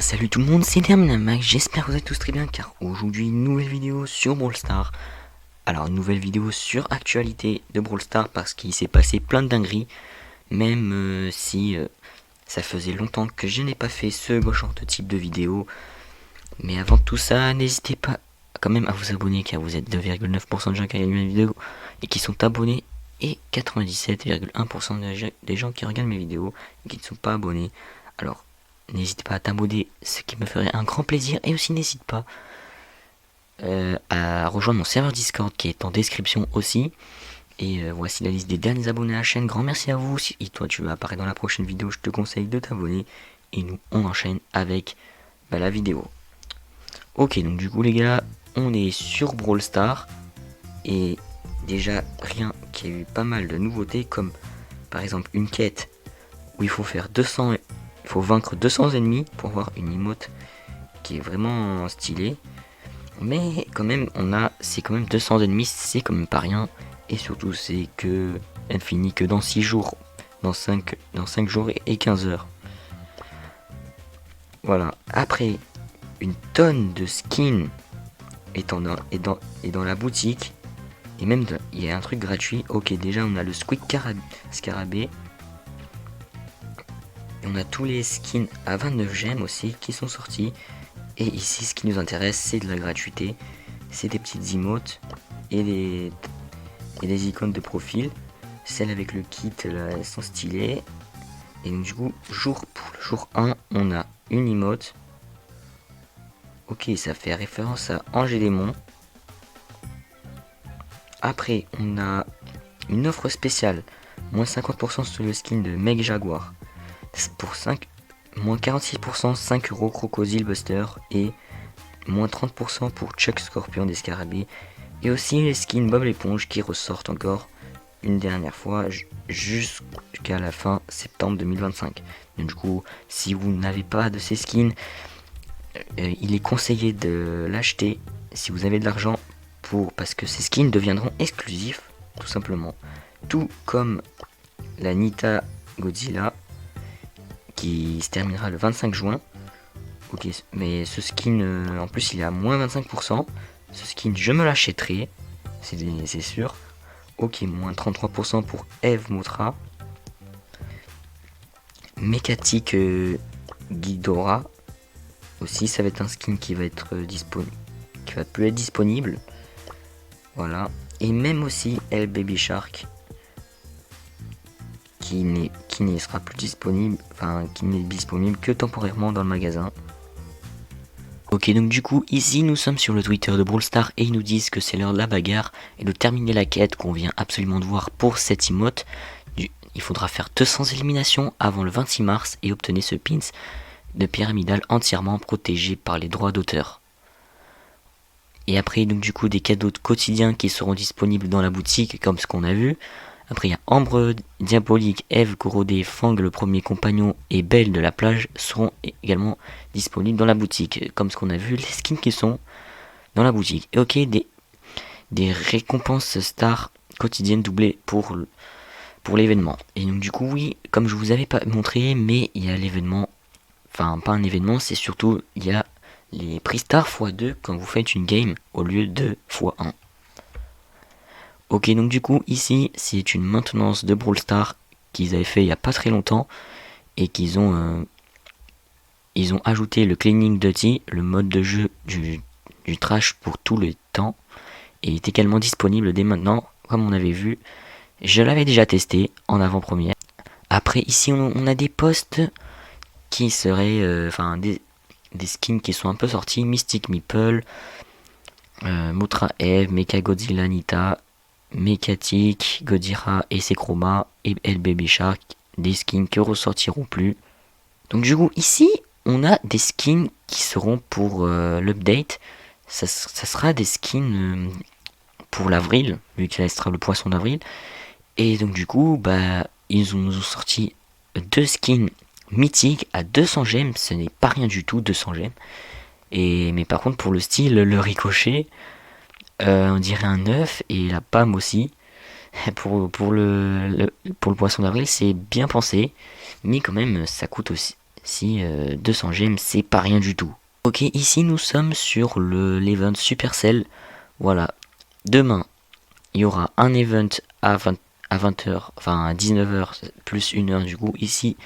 Salut tout le monde, c'est Derminamax, j'espère que vous êtes tous très bien car aujourd'hui une nouvelle vidéo sur Brawl Stars. Alors une nouvelle vidéo sur actualité de Brawl Stars parce qu'il s'est passé plein de dingueries. Même si ça faisait longtemps que je n'ai pas fait ce genre de type de vidéo. Mais avant tout ça, n'hésitez pas quand même à vous abonner car vous êtes 2,9% de gens qui regardent mes vidéos et qui sont abonnés. Et 97,1% des gens qui regardent mes vidéos et qui ne sont pas abonnés. Alors n'hésite pas à t'abonner, ce qui me ferait un grand plaisir. Et aussi n'hésite pas à rejoindre mon serveur Discord qui est en description aussi. Et voici la liste des derniers abonnés à la chaîne. Grand merci à vous. Si toi tu veux apparaître dans la prochaine vidéo, je te conseille de t'abonner. Et nous on enchaîne avec la vidéo. Ok, donc du coup les gars, on est sur Brawl Stars. Et déjà rien qu'il y a eu pas mal de nouveautés, comme par exemple une quête où il faut faire 200, il faut vaincre 200 ennemis pour avoir une emote qui est vraiment stylée. Mais quand même c'est quand même 200 ennemis, c'est quand même pas rien. Et surtout c'est que elle finit que dans 6 jours, dans 5 jours et 15 heures. Voilà, après une tonne de skins est dans la boutique. Et même il y a un truc gratuit. Ok, déjà on a le Squid Scarabée. Et on a tous les skins à 29 gemmes aussi qui sont sortis. Et ici ce qui nous intéresse c'est de la gratuité. C'est des petites emotes et des icônes de profil. Celles avec le kit là, elles sont stylées. Et donc du coup pour le jour 1 on a une emote. Ok, ça fait référence à Angélémon. Après on a une offre spéciale, moins 50% sur le skin de Meg Jaguar. Pour 5, moins 46%, 5 euros Crocodile Buster et moins 30% pour Chuck Scorpion des Scarabées. Et aussi les skins Bob l'éponge qui ressortent encore une dernière fois jusqu'à la fin septembre 2025. Donc, du coup, si vous n'avez pas de ces skins, il est conseillé de l'acheter si vous avez de l'argent parce que ces skins deviendront exclusifs, tout simplement. Tout comme la Nita Godzilla qui se terminera le 25 juin. Ok, mais ce skin en plus il est à moins 25%. Ce skin je me l'achèterai, c'est sûr. Ok, moins 33% pour Eve Motra. Mécatique Ghidorah. Aussi ça va être un skin qui va être disponible, qui va plus être disponible. Voilà. Et même aussi El Baby Shark qui ne sera plus disponible, enfin qui n'est disponible que temporairement dans le magasin. Ok, donc du coup ici nous sommes sur le Twitter de Brawl Stars et ils nous disent que c'est l'heure de la bagarre et de terminer la quête qu'on vient absolument de voir pour cette emote. Il faudra faire 200 éliminations avant le 26 mars et obtenir ce pins de pyramidal entièrement protégé par les droits d'auteur. Et après donc du coup des cadeaux quotidiens qui seront disponibles dans la boutique comme ce qu'on a vu. Après il y a Ambre Diabolique, Eve Corrodée, Fang le premier compagnon et Belle de la plage seront également disponibles dans la boutique. Comme ce qu'on a vu, les skins qui sont dans la boutique. Et ok, des récompenses stars quotidiennes doublées pour l'événement. Et donc du coup oui, comme je vous avais pas montré, mais il y a l'événement, enfin pas un événement, c'est surtout il y a les prix stars x2 quand vous faites une game au lieu de x1. Ok, donc du coup ici c'est une maintenance de Brawl Stars qu'ils avaient fait il y a pas très longtemps et qu'ils ont ajouté le Cleaning Duty, le mode de jeu du trash pour tout le temps, et il est également disponible dès maintenant comme on avait vu. Je l'avais déjà testé en avant-première. Après ici on a des posts qui seraient des skins qui sont un peu sortis. Mystic Meeple, Motra Eve, Mecha Godzilla Nita, Mécatique, Godira et ses chromas et El Baby Shark, des skins qui ressortiront plus. Donc du coup ici on a des skins qui seront pour l'update. Ça sera des skins pour l'avril, vu qu'il sera le poisson d'avril. Et donc du coup ils nous ont sorti 2 skins mythiques à 200 gemmes. Ce n'est pas rien du tout, 200 gemmes. Mais par contre pour le style, le ricochet, on dirait un œuf, et la Pam aussi. pour le poisson d'avril c'est bien pensé, mais quand même ça coûte aussi, Si 200 gemmes, c'est pas rien du tout. Ok, ici nous sommes sur l'event Supercell. Voilà. Demain, il y aura un event à 20h, enfin à 19h plus 1h du coup. Ici,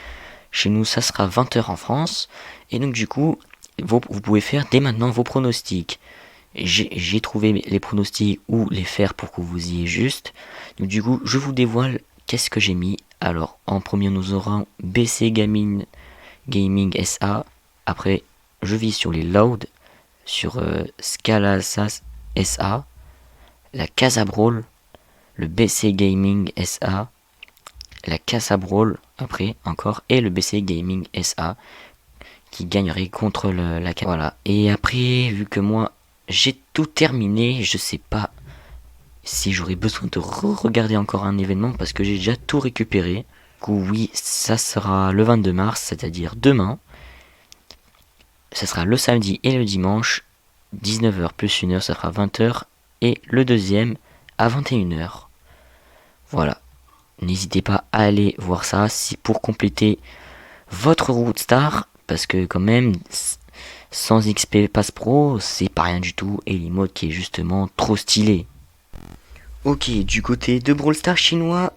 chez nous, ça sera 20h en France. Et donc du coup, vous pouvez faire dès maintenant vos pronostics. J'ai trouvé les pronostics ou les faire pour que vous y ayez juste. Donc du coup, je vous dévoile qu'est-ce que j'ai mis. Alors, en premier, nous aurons BC Gaming SA. Après, je vis sur les Loud, sur Scala SA, la Casa Brawl, le BC Gaming SA, la Casa Brawl après encore, et le BC Gaming SA qui gagnerait contre la Casa. Voilà. Et après, vu que moi j'ai tout terminé, je sais pas si j'aurais besoin de regarder encore un événement parce que j'ai déjà tout récupéré. Du coup, oui, ça sera le 22 mars, c'est-à-dire demain. Ça sera le samedi et le dimanche, 19h plus 1h, ça sera 20h. Et le deuxième à 21h. Voilà. N'hésitez pas à aller voir ça si pour compléter votre route star. Parce que quand même, sans XP Pass Pro, c'est pas rien du tout. Et l'emote qui est justement trop stylé. Ok, du côté de Brawl Stars chinois,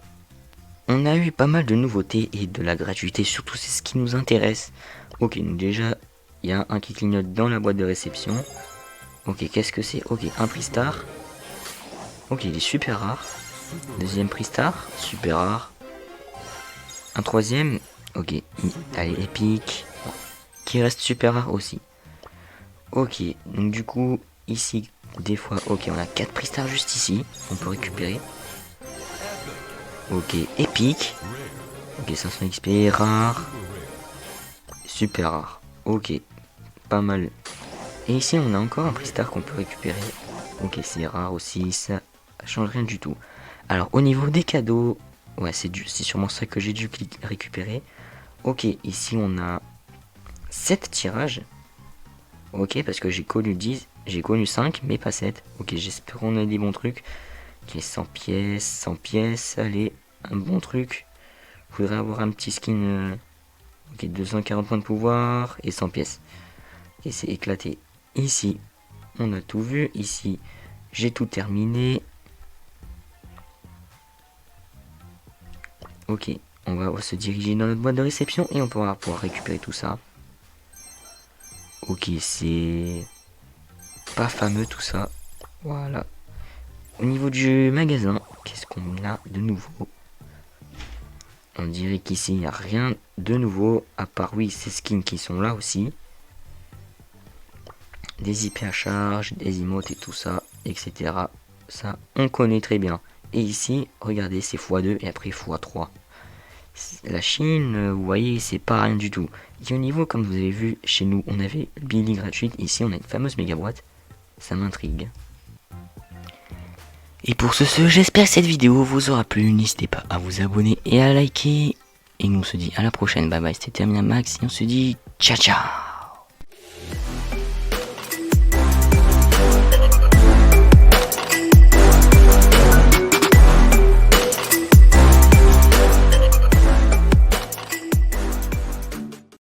on a eu pas mal de nouveautés et de la gratuité. Surtout c'est ce qui nous intéresse. Ok, donc déjà... il y a un qui clignote dans la boîte de réception. Ok, qu'est-ce que c'est? Ok, un prix star. Ok, il est super rare. Deuxième prix star, super rare. Un troisième. Ok, allez, épique. Qui reste super rare aussi. Ok, donc du coup, ici, des fois, ok, on a 4 prix stars juste ici. On peut récupérer. Ok, épique. Ok, 500 XP, rare. Super rare. Ok, pas mal. Et ici on a encore un prix star qu'on peut récupérer. Ok, c'est rare aussi, ça change rien du tout. Alors au niveau des cadeaux, ouais c'est sûrement ça que j'ai dû récupérer. Ok, ici on a 7 tirages. Ok, parce que j'ai connu 10, j'ai connu 5 mais pas 7. Ok, j'espère qu'on a des bons trucs. Ok, 100 pièces, allez, un bon truc. Je voudrais avoir un petit skin. Ok, 240 points de pouvoir et 100 pièces. Et c'est éclaté. Ici, on a tout vu. Ici, j'ai tout terminé. Ok, on va se diriger dans notre boîte de réception et on pourra pouvoir récupérer tout ça. Ok, c'est pas fameux tout ça. Voilà. Au niveau du magasin, qu'est-ce qu'on a de nouveau? On dirait qu'ici, il n'y a rien de nouveau. À part, oui, ces skins qui sont là aussi. Des IP à charge, des emotes et tout ça, etc. Ça, on connaît très bien. Et ici, regardez, c'est x2 et après x3. La Chine, vous voyez, c'est pas rien du tout. Et au niveau, comme vous avez vu, chez nous, on avait Billy gratuite. Ici, on a une fameuse méga boîte. Ça m'intrigue. Et pour ce, j'espère que cette vidéo vous aura plu. N'hésitez pas à vous abonner et à liker. Et nous on se dit à la prochaine. Bye bye, c'était Terminamax. Et on se dit ciao ciao.